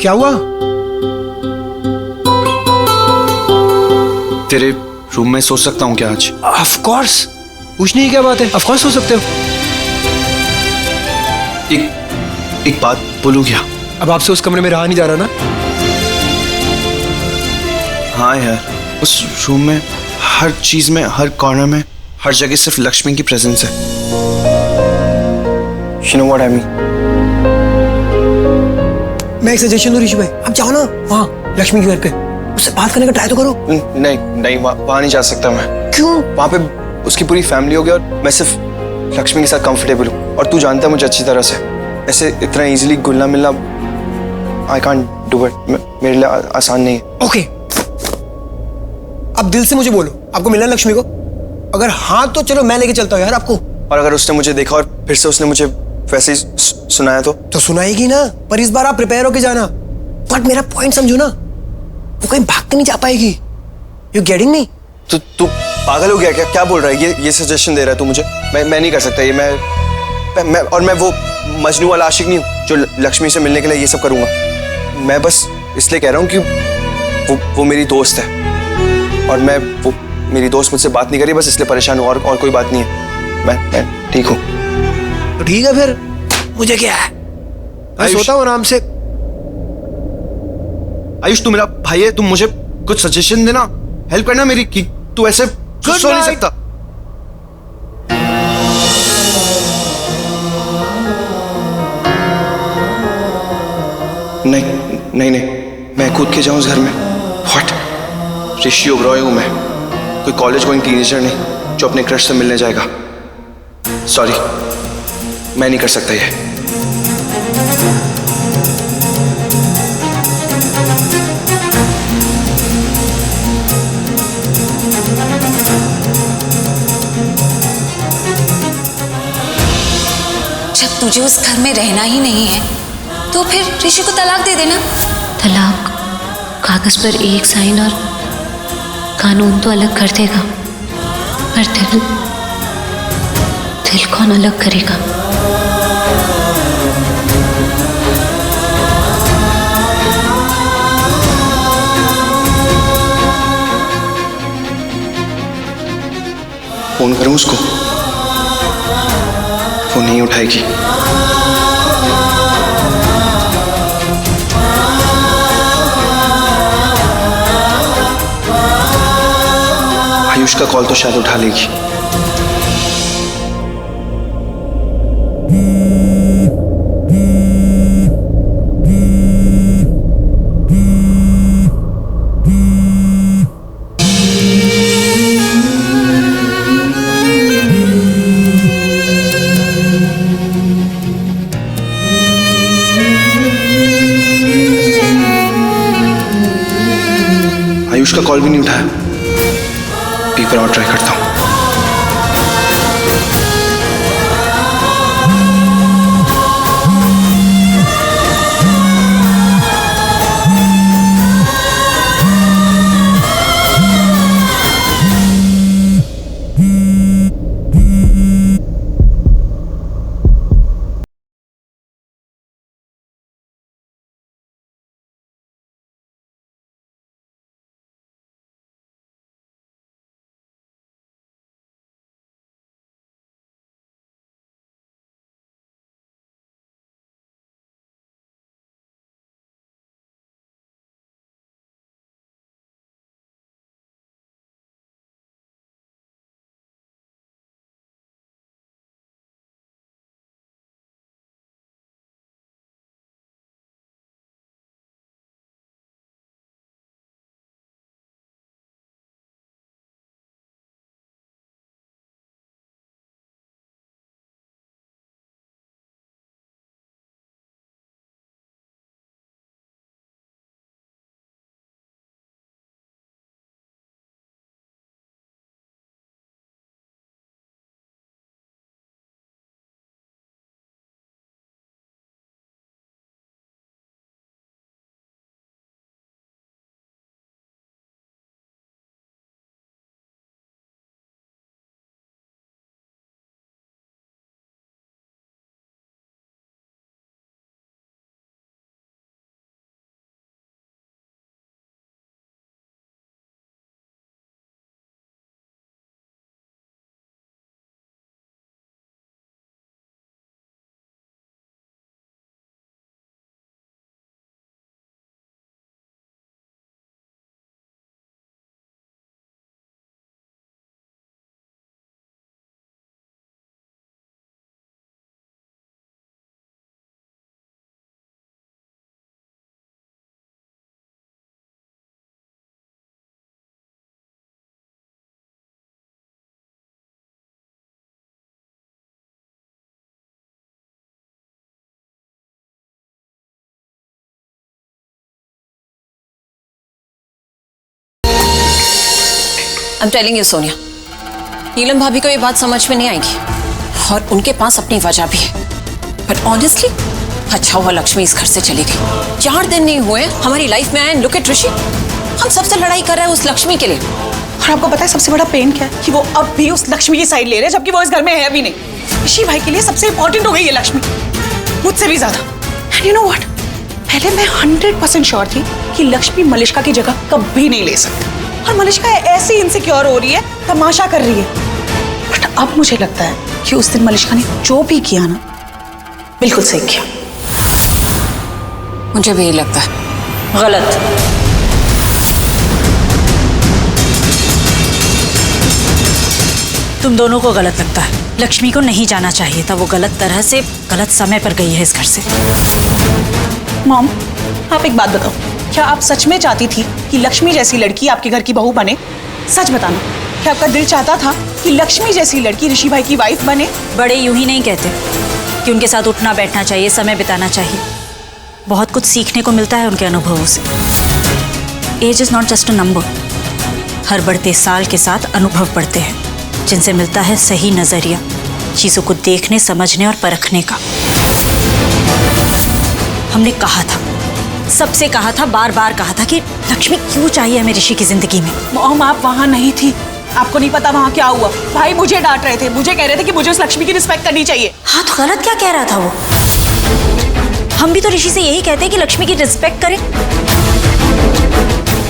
क्या हुआ? तेरे रूम में सो सकता हूँ क्या आज? ऑफ कोर्स, पूछने की क्या बात है, ऑफ कोर्स सो सकते हो। एक बात बोलूं क्या? अब आपसे उस कमरे में रहा नहीं जा रहा ना? हाँ यार, उस रूम में हर चीज में, हर कॉर्नर में, हर जगह सिर्फ लक्ष्मी की प्रेजेंस है। You know what I mean? मैं एक सजेशन दूं ऋषि भाई, आप जाओ ना वहाँ लक्ष्मी के घर पे, उससे बात करने का ट्राई तो करो। नहीं नहीं, वहां नहीं जा सकता मैं। क्यों? वहां पे उसकी पूरी फैमिली होगी और मैं सिर्फ लक्ष्मी के साथ कंफर्टेबल हूँ। और तू जानता है मुझे अच्छी तरह से, ऐसे इतना इजीली घुलना मिलना आई कांट डू इट, मेरे लिए आसान नहीं है। ओके, अब दिल से मुझे बोलो, आपको मिलना है लक्ष्मी को? अगर हाँ तो चलो मैं लेके चलता हूँ यार आपको। और अगर उसने मुझे देखा और फिर से उसने मुझे वैसे ही सुनाया तो सुनाएगी ना, पर इस बार आप प्रिपेयर होके जाना। बट मेरा पॉइंट समझो ना, वो कहीं भाग के नहीं जा पाएगी। You getting me? तो तू पागल हो गया क्या? क्या बोल रहा है? ये सजेशन दे रहा है तू मुझे? मैं नहीं कर सकता ये। मैं वो मजनू वाला आशिक नहीं हूँ जो लक्ष्मी से मिलने के लिए ये सब करूंगा। मैं बस इसलिए कह रहा हूँ कि वो मेरी दोस्त है और वो मेरी दोस्त मुझसे बात नहीं करी, बस इसलिए परेशान हूँ, और कोई बात नहीं है। मैं ठीक हूँ। तो ठीक है फिर, मुझे क्या है, मैं सोता हूँ आराम से। आयुष, तू मेरा भाई है, तुम मुझे कुछ सजेशन देना, हेल्प करना मेरी, कि तू ऐसे सो नहीं सकता। नहीं, मैं कूद के जाऊं उस घर में? व्हाट? ऋषि ओबरॉय हूं मैं, कोई कॉलेज गोइंग टीनेजर नहीं जो अपने क्रश से मिलने जाएगा। सॉरी, मैं नहीं कर सकता ये। जब तुझे उस घर में रहना ही नहीं है तो फिर ऋषि को तलाक दे देना। तलाक कागज पर एक साइन और कानून तो अलग कर देगा, पर दिल कौन अलग करेगा? फोन करूं उसको? वो नहीं उठाएगी। आयुष का कॉल तो शायद उठा लेगी। आयुष का कॉल भी नहीं उठाया। एक बार और ट्राई करता हूं। I'm telling you, सोनिया, नीलम भाभी को ये बात समझ में नहीं आएगी और उनके पास अपनी वजह भी है। बट ऑनेस्टली अच्छा हुआ लक्ष्मी इस घर से चली गई। 4 दिन नहीं हुए हमारी लाइफ में आए। लुक एट ऋषि, हम सबसे लड़ाई कर रहे हैं उस लक्ष्मी के लिए। और आपको पता है सबसे बड़ा पेन क्या है? कि वो अब भी उस लक्ष्मी की साइड ले रहे हैं, जबकि वो इस घर में है भी नहीं। ऋषि भाई के लिए सबसे इंपॉर्टेंट हो गई है लक्ष्मी, मुझसे भी ज्यादा। एंड यू नो व्हाट, पहले मैं 100% श्योर थी कि लक्ष्मी मलिष्का की जगह कभी नहीं ले सकती, और मलिष्का ऐसी इनसिक्योर हो रही है, तमाशा कर रही है। बट अब मुझे लगता है कि उस दिन मलिष्का ने जो भी किया ना, बिल्कुल सही किया। मुझे भी यही लगता है। गलत। तुम दोनों को गलत लगता है। लक्ष्मी को नहीं जाना चाहिए था, वो गलत तरह से गलत समय पर गई है इस घर से। मॉम, आप एक बात बताओ, क्या आप सच में चाहती थी कि लक्ष्मी जैसी लड़की आपके घर की बहू बने? सच बताना, क्या आपका दिल चाहता था कि लक्ष्मी जैसी लड़की ऋषि भाई की वाइफ बने? बड़े यूं ही नहीं कहते कि उनके साथ उठना बैठना चाहिए, समय बिताना चाहिए। बहुत कुछ सीखने को मिलता है उनके अनुभवों से। Age is not just a number. हर बढ़ते साल के साथ अनुभव बढ़ते हैं, जिनसे मिलता है सही नजरिया चीजों को देखने, समझने और परखने का। हमने कहा था, सबसे कहा था, बार बार कहा था कि लक्ष्मी क्यों चाहिए हमें ऋषि की जिंदगी में। मॉम, आप वहां नहीं थी, आपको नहीं पता वहां क्या हुआ। भाई मुझे डांट रहे थे, मुझे कह रहे थे कि मुझे उस लक्ष्मी की रिस्पेक्ट करनी चाहिए। हाँ, तो गलत क्या कह रहा था वो? हम भी तो ऋषि से यही कहते हैं कि लक्ष्मी की रिस्पेक्ट करें।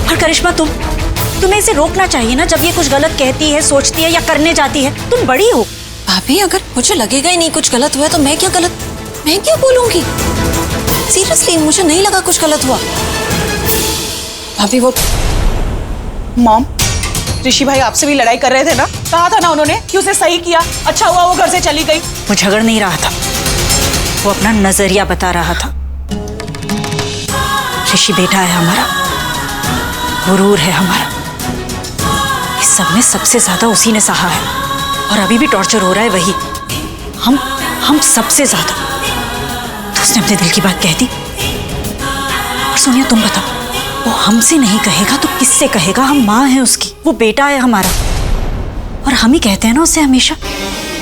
और करिश्मा, तुम्हें इसे रोकना चाहिए ना, जब ये कुछ गलत कहती है, सोचती है या करने जाती है। तुम बड़ी हो। भाभी, अगर मुझे लगेगा ही नहीं कुछ गलत हुआ तो मैं क्या बोलूंगी? सीरियसली मुझे नहीं लगा कुछ गलत हुआ। भाभी, वो मॉम, ऋषि भाई आपसे भी लड़ाई कर रहे थे ना? कहा था ना उन्होंने कि उसे सही किया, अच्छा हुआ वो घर से चली गई। वो झगड़ नहीं रहा था, वो अपना नजरिया बता रहा था। ऋषि बेटा है हमारा, गुरूर है हमारा। इस सब में सबसे ज्यादा उसी ने सहा है, और अभी भी टॉर्चर हो रहा है वही। हम सबसे ज्यादा। तो उसने अपने दिल की बात कह दी। और सोनिया, तुम बताओ, वो हमसे नहीं कहेगा तो किससे कहेगा? हम माँ हैं उसकी, वो बेटा है हमारा। और हम ही कहते हैं ना उसे हमेशा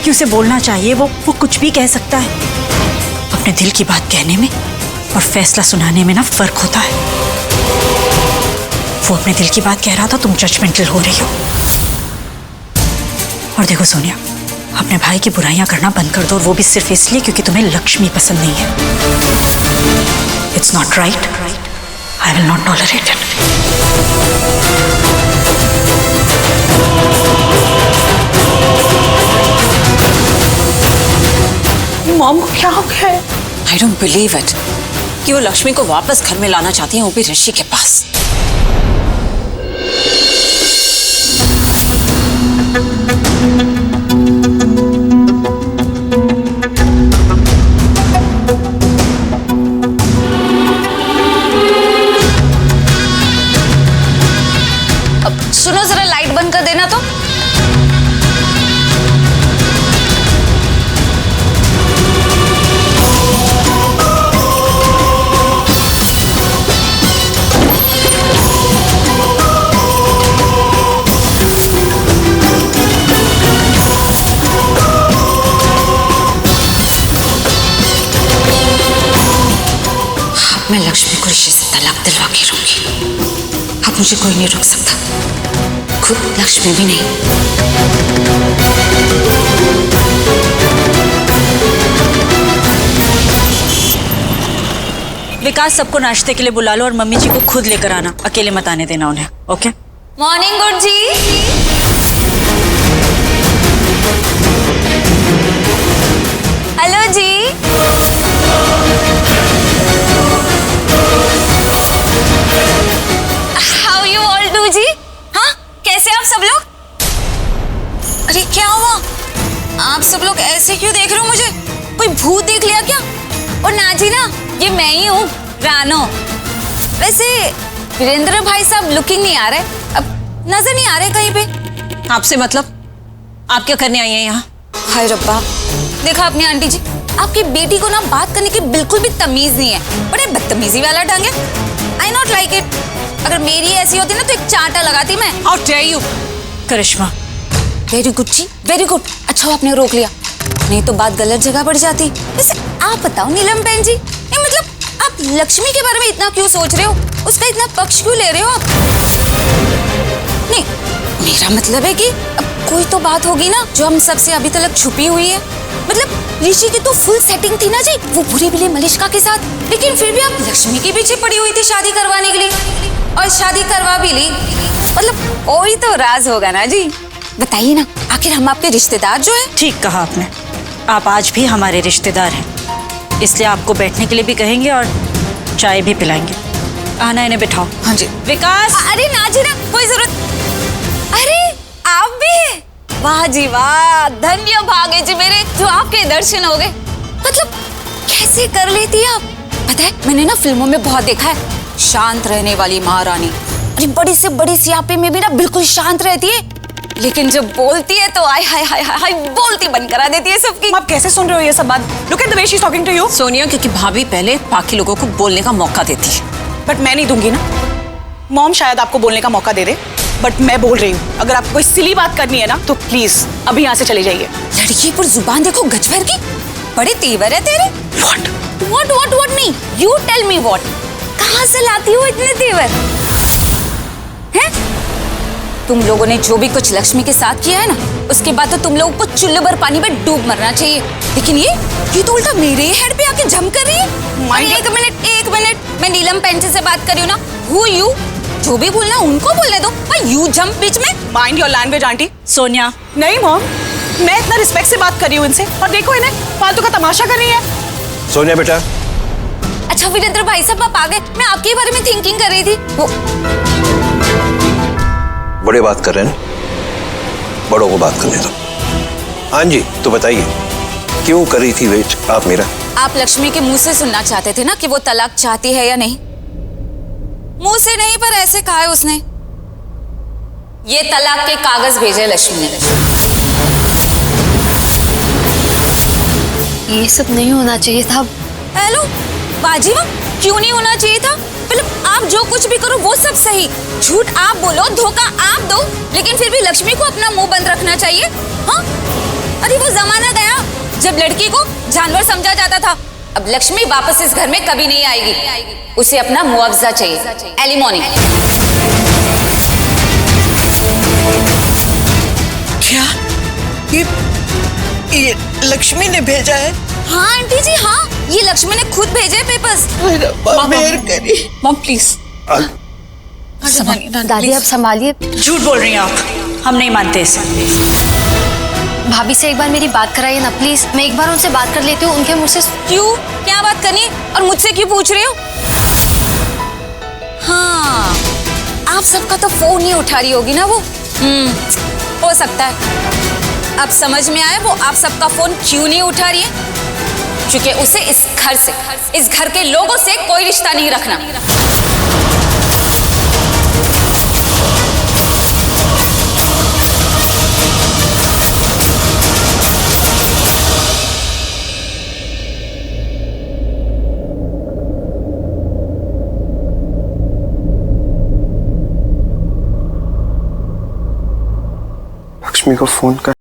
कि उसे बोलना चाहिए, वो कुछ भी कह सकता है। अपने दिल की बात कहने में और फैसला सुनाने में ना फर्क होता है। वो अपने दिल की बात कह रहा था, तुम जजमेंटल हो रही हो। और देखो सोनिया, अपने भाई की बुराइयां करना बंद कर दो, और वो भी सिर्फ इसलिए क्योंकि तुम्हें लक्ष्मी पसंद नहीं है। It's not right, I will not tolerate it. Mom को क्या हो गया है? आई डोंट बिलीव इट कि वो लक्ष्मी को वापस घर में लाना चाहती है, वो भी ऋषि के पास। सुनो, जरा लाइट बंद कर देना तो। मैं लक्ष्मी को ऋषि से तलाक दिलवा के रहूंगी। अब मुझे कोई नहीं रोक सकता, खुद लक्ष्मी भी नहीं। विकास, सबको नाश्ते के लिए बुला लो और मम्मी जी को खुद लेकर आना, अकेले मत आने देना उन्हें। ओके? मॉर्निंग गुड जी। हेलो जी। हाउ यू ऑल डू जी? हाँ, कैसे आप सब लोग? अरे क्या हुआ? आप सब लोग ऐसे क्यों देख रहे हो मुझे? कोई भूत देख लिया क्या? और नाजी ना, ये मैं ही हूँ, रानो। वैसे वीरेंद्र भाई साहब लुकिंग नहीं आ रहे, अब नजर नहीं आ रहे कहीं पे। आपसे मतलब? आप क्या करने आई हैं यहाँ? हाय रब्बा, देखा आपने आंटी जी, आपकी बेटी को ना बात करने की बिल्कुल भी तमीज नहीं है, बड़े बदतमीजी वाला ढंग है। आई नॉट लाइक इट। अगर मेरी ऐसी होती ना तो एक चांटा लगाती मैं। How dare you! Karishma. Very good जी, वेरी गुड। अच्छा हुआ आपने रोक लिया, नहीं तो बात गलत जगह बढ़ जाती। वैसे आप बताओ नीलम बहन जी, ये मतलब आप लक्ष्मी के बारे में इतना क्यों सोच रहे हो, उसका इतना पक्ष क्यों ले रहे हो आप? नहीं, मेरा मतलब है कि अब कोई तो बात होगी ना जो हम सबसे अभी तक छुपी हुई है। मतलब ऋषि की तो फुल सेटिंग थी ना जी, वो बुरी बिली मलिष्का के साथ, लेकिन फिर भी आप लक्ष्मी के पीछे पड़ी हुई थी शादी करवाने के लिए, और शादी करवा भी ली। मतलब कोई तो राज होगा ना जी, बताइए ना, आखिर हम आपके रिश्तेदार जो है। ठीक कहा आपने, आप आज भी हमारे रिश्तेदार हैं, इसलिए आपको बैठने के लिए भी कहेंगे और चाय भी पिलाएंगे। आना, इन्हें बिठाओ। हाँ जी। विकास। अरे ना जी ना, कोई जरूरत। अरे आप भी हैं? वाह जी वाह, धन्य भागे जी मेरे जो आपके दर्शन हो गए। मतलब कैसे कर लेती है आप? पता है मैंने ना फिल्मों में बहुत देखा है, शांत रहने वाली महारानी, अरे बड़ी से बड़ी सियापे में भी ना बिल्कुल शांत रहती है, लेकिन जब बोलती है तो आय हाय हाय हाय बोलती बंद करा देती है सबकी। आप कैसे सुन रहे हो ये सब बात? Look at the way she is talking to you. Sonia, क्योंकि भाभी पहले बाकी लोगों को बोलने का मौका देती है। बट मैं नहीं दूंगी ना। मॉम शायद आपको बोलने का मौका दे दे, बट मैं बोल रही हूँ, अगर आपको कोई सिली बात करनी है ना तो प्लीज अभी यहाँ से चली जाइए। लड़की पर जुबान देखो गजभर की, बड़े तेवर है तेरे। What? What what what नहीं, you tell me what? कहाँ से लाती हो इतने तेवर? हैं? तुम लोगों ने जो भी कुछ लक्ष्मी के साथ किया है ना, उसके बाद तो तुम लोगों को चुल्लू भर पानी में डूब मरना चाहिए, लेकिन ये तो उल्टा मेरे ही हेड पे आके जम कर रही है। एक मिनट, मैं नीलम पेंचे से बात कर रही हूँ ना। Who you? जो भी बोलना उनको बोलने दो, यू जंप बीच में। Mind your language aunty. Sonia. नहीं मॉम, मैं इतना रिस्पेक्ट से बात कर रही हूँ इनसे, और देखो इन्हें फालतू का तमाशा कर रही है। सोनिया बेटा। अच्छा वीरेंद्र भाई साहब आप आ गए, मैं आपके बारे में थिंकिंग कर रही थी। वो बड़े बात कर रहे हैं, बड़ों को बात करने दो। हाँ जी, तो बताइए क्यों कर रही थी वेट आप मेरा? आप लक्ष्मी के मुंह से सुनना चाहते थे ना कि वो तलाक चाहती है या नहीं? मुंह से नहीं, पर ऐसे कहा है उसने। ये तलाक के कागज भेजे लक्ष्मी ने। ये सब नहीं होना चाहिए था। हेलो बाजी माँ, क्यों नहीं होना चाहिए था? मतलब आप जो कुछ भी करो वो सब सही, झूठ आप बोलो, धोखा आप दो, लेकिन फिर भी लक्ष्मी को अपना मुंह बंद रखना चाहिए। हाँ, अरे वो जमाना गया जब लड़की को जानवर समझा जाता था। अब लक्ष्मी वापस इस घर में कभी नहीं आएगी, उसे अपना मुआवजा चाहिए, एलिमोनी। क्या ये लक्ष्मी ने भेजा है? हाँ आंटी जी हाँ, ये लक्ष्मी ने खुद भेजे पेपर्स। मेहर करी। Mom please. दादी आप संभालिए। झूठ बोल रही हैं आप, हम नहीं मानते इसे। भाभी से एक बार मेरी बात कराइए ना प्लीज, मैं एक बार उनसे बात कर लेती हूँ, उनके मुंह से। क्यों, क्या बात करनी है और मुझसे क्यों पूछ रहे हो? हाँ, आप सबका तो फोन नहीं उठा रही होगी ना वो। हो सकता है अब समझ में आया वो आप सबका फोन क्यों नहीं उठा रही है, क्योंकि उसे इस घर से, इस घर के लोगों से कोई रिश्ता नहीं रखना। लक्ष्मी को फोन कर।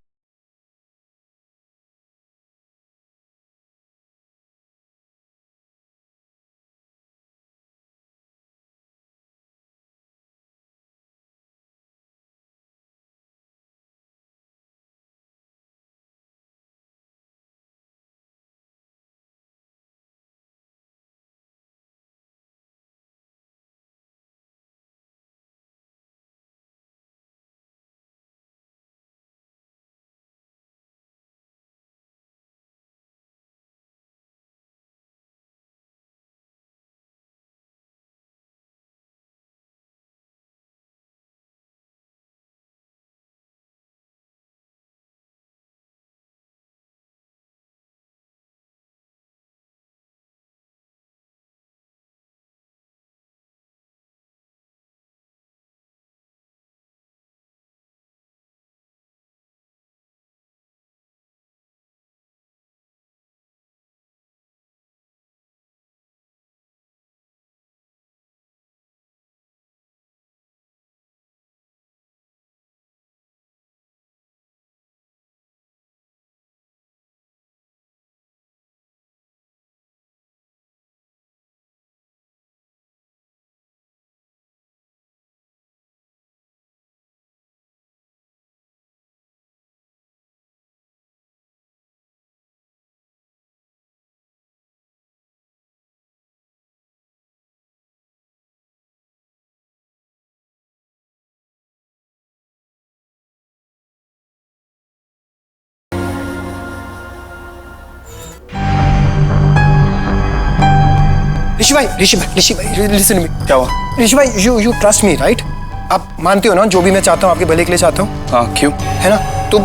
ऋषि भाई लिसन मी। क्या हुआ? ऋषि भाई यू ट्रस्ट मी राइट? आप मानते हो ना जो भी मैं चाहता हूँ आपके भले के लिए चाहता हूँ? हाँ, क्यों? है ना? तो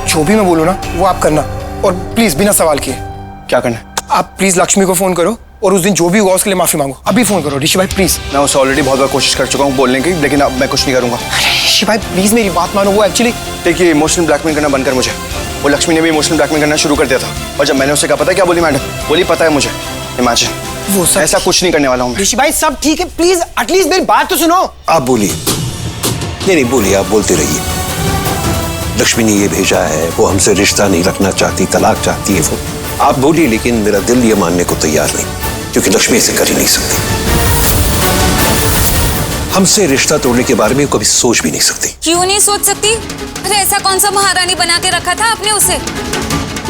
जो भी मैं बोलूँ ना वो आप करना, और प्लीज बिना सवाल किए। क्या करना है? आप प्लीज लक्ष्मी को फोन करो और उस दिन जो भी हुआ उसके लिए माफी मांगो। अभी फोन करो ऋषि भाई प्लीज। मैं उससे ऑलरेडी बहुत बार कोशिश कर चुका हूँ बोलने की, लेकिन अब मैं कुछ नहीं करूंगा। ऋषि भाई प्लीज मेरी बात मानो। वो एक्चुअली देखिए, इमोशनल ब्लैकमेल करना बंद कर मुझे। वो लक्ष्मी ने भी इमोशनल ब्लैकमेल करना शुरू कर दिया था, और जब मैंने उससे कहा पता है क्या बोली मैडम? बोली पता है मुझे। इमेजिन, वो सब ऐसा कुछ नहीं करने वाला हूँ मैं। ऋषि भाई सब ठीक है, प्लीज एटलीस्ट मेरी बात तो सुनो। आप बोलिए। नहीं बोलिए, आप बोलते रहिए। लक्ष्मी ने ये भेजा है, वो हमसे रिश्ता नहीं रखना चाहती, तलाक चाहती है वो। आप बोलिए, लेकिन मेरा दिल ये मानने को तैयार नहीं, क्योंकि लक्ष्मी ऐसे कर ही नहीं सकती। हमसे रिश्ता तोड़ने के बारे में कभी सोच भी नहीं सकती। क्यों नहीं सोच सकती? अरे ऐसा कौन सा महारानी बना के रखा था आपने उसे?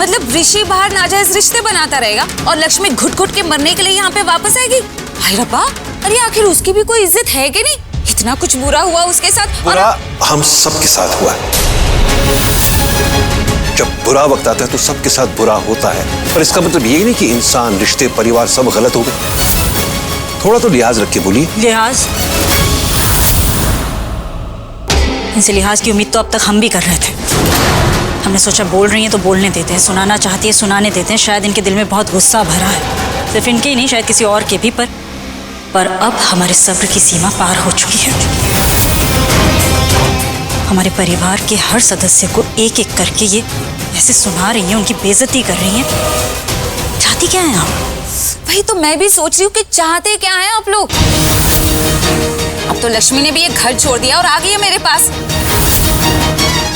मतलब ऋषि बाहर नाजायज रिश्ते बनाता रहेगा और लक्ष्मी घुट घुट के मरने के लिए यहाँ पे वापस आएगी? हाय रब्बा, अरे आखिर उसकी भी कोई इज्जत है कि नहीं? इतना कुछ बुरा हुआ उसके साथ। बुरा हम सबके साथ हुआ है। जब बुरा वक्त आता है तो सबके साथ बुरा होता है, पर इसका मतलब ये नहीं कि इंसान, रिश्ते, परिवार सब गलत हो गए। थोड़ा तो लिहाज रख के बोलिए। लिहाज? इनसे लिहाज की उम्मीद तो अब तक हम भी कर रहे थे। हमने सोचा बोल रही हैं तो बोलने देते हैं, सुनाना चाहती है सुनाने देते हैं। शायद इनके दिल में बहुत गुस्सा भरा है, सिर्फ इनके ही नहीं, शायद किसी और के भी। पर अब हमारे सब्र की सीमा पार हो चुकी है। हमारे परिवार के हर सदस्य को एक एक करके ये ऐसे सुना रही हैं, उनकी बेइज्जती कर रही हैं। चाहती क्या हैं आप? वही तो मैं भी सोच रही हूँ कि चाहते क्या हैं आप लोग। अब तो लक्ष्मी ने भी ये घर छोड़ दिया और आ गई है मेरे पास,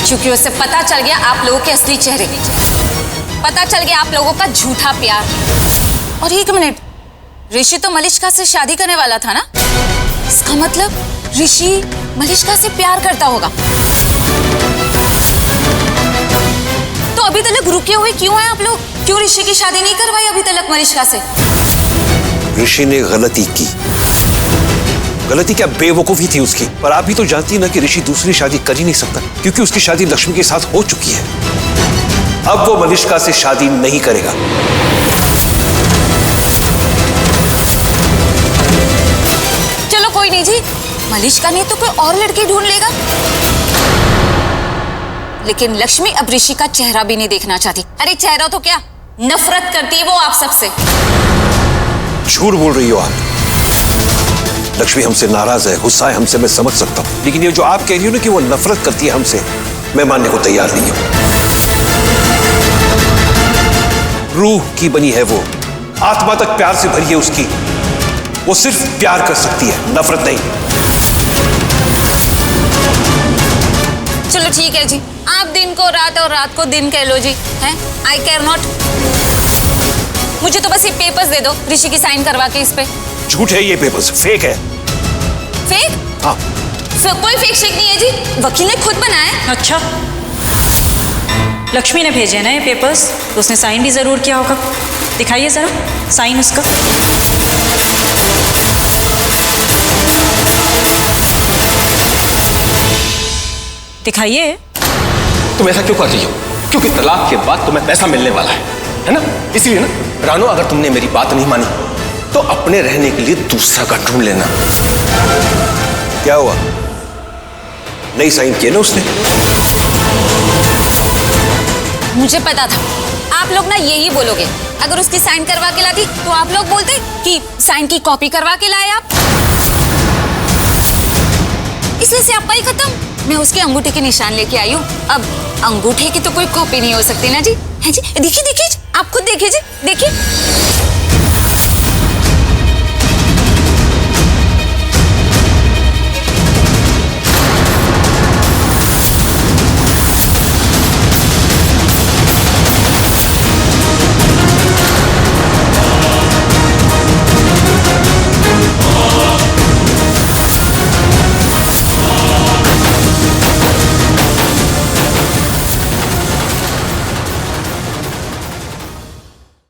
क्योंकि उससे पता चल गया आप लोगों के असली चेहरे, पता चल गया आप लोगों का झूठा प्यार। और एक मिनट, ऋषि तो मलिष्का से शादी करने वाला था ना? इसका मतलब ऋषि मलिष्का से प्यार करता होगा। तो अभी तक रुके हुए क्यों हैं आप लोग? क्यों ऋषि की शादी नहीं करवाई अभी तक मलिष्का से? ऋषि ने गलती की। गलती क्या, बेवकूफी थी उसकी। पर आप भी तो जानती ना कि ऋषि दूसरी शादी कर ही नहीं सकता, क्योंकि उसकी शादी लक्ष्मी के साथ हो चुकी है। अब वो मलिष्का से शादी नहीं करेगा। चलो कोई नहीं जी, मलिष्का नहीं तो कोई और लड़की ढूंढ लेगा। लेकिन लक्ष्मी अब ऋषि का चेहरा भी नहीं देखना चाहती। अरे चेहरा तो क्या, नफरत करती है वो आप सबसे। झूठ बोल रही हो आप। लक्ष्मी हमसे नाराज है, गुस्सा है हमसे, मैं समझ सकता हूं, लेकिन ये जो आप कह रही हो ना कि वो नफरत करती है हमसे, मैं मानने को तैयार नहीं हूं। रूह की बनी है वो, आत्मा तक प्यार से भरी है उसकी। वो सिर्फ प्यार कर सकती है, नफरत नहीं। चलो ठीक है जी, आप दिन को रात और रात को दिन कह लो जी, हैं? आई केयर नॉट। मुझे तो बस ये पेपर्स दे दो ऋषि की साइन करवा के इस पे। झूठ है ये पेपर्स, फेक है। फेक? हाँ। कोई फेक शेक नहीं है जी, वकील ने खुद बनाया। अच्छा, लक्ष्मी ने भेजे ना ये पेपर्स, तो उसने साइन भी जरूर किया होगा। दिखाइए जरा साइन उसका। दिखाइए। तुम ऐसा क्यों कर रही हो? क्योंकि तलाक के बाद तुम्हें पैसा मिलने वाला है ना? इसलिए ना रानो, अगर तुमने मेरी बात नहीं मानी तो अपने रहने के लिए दूसरा घर ढूंढ लेना। क्या हुआ? नहीं साइन किए ना उसने? मुझे पता था आप लोग ना यही बोलोगे। अगर उसकी साइन करवा के लाती तो आप लोग बोलते कि साइन की कॉपी करवा के लाए आप। इसलिए स्यापा ही खत्म। मैं उसके अंगूठे के निशान लेके आई हूँ। अब अंगूठे की तो कोई कॉपी नहीं हो सकती ना जी, है जी? देखिए देखिए, आप खुद देखिए जी, देखिए।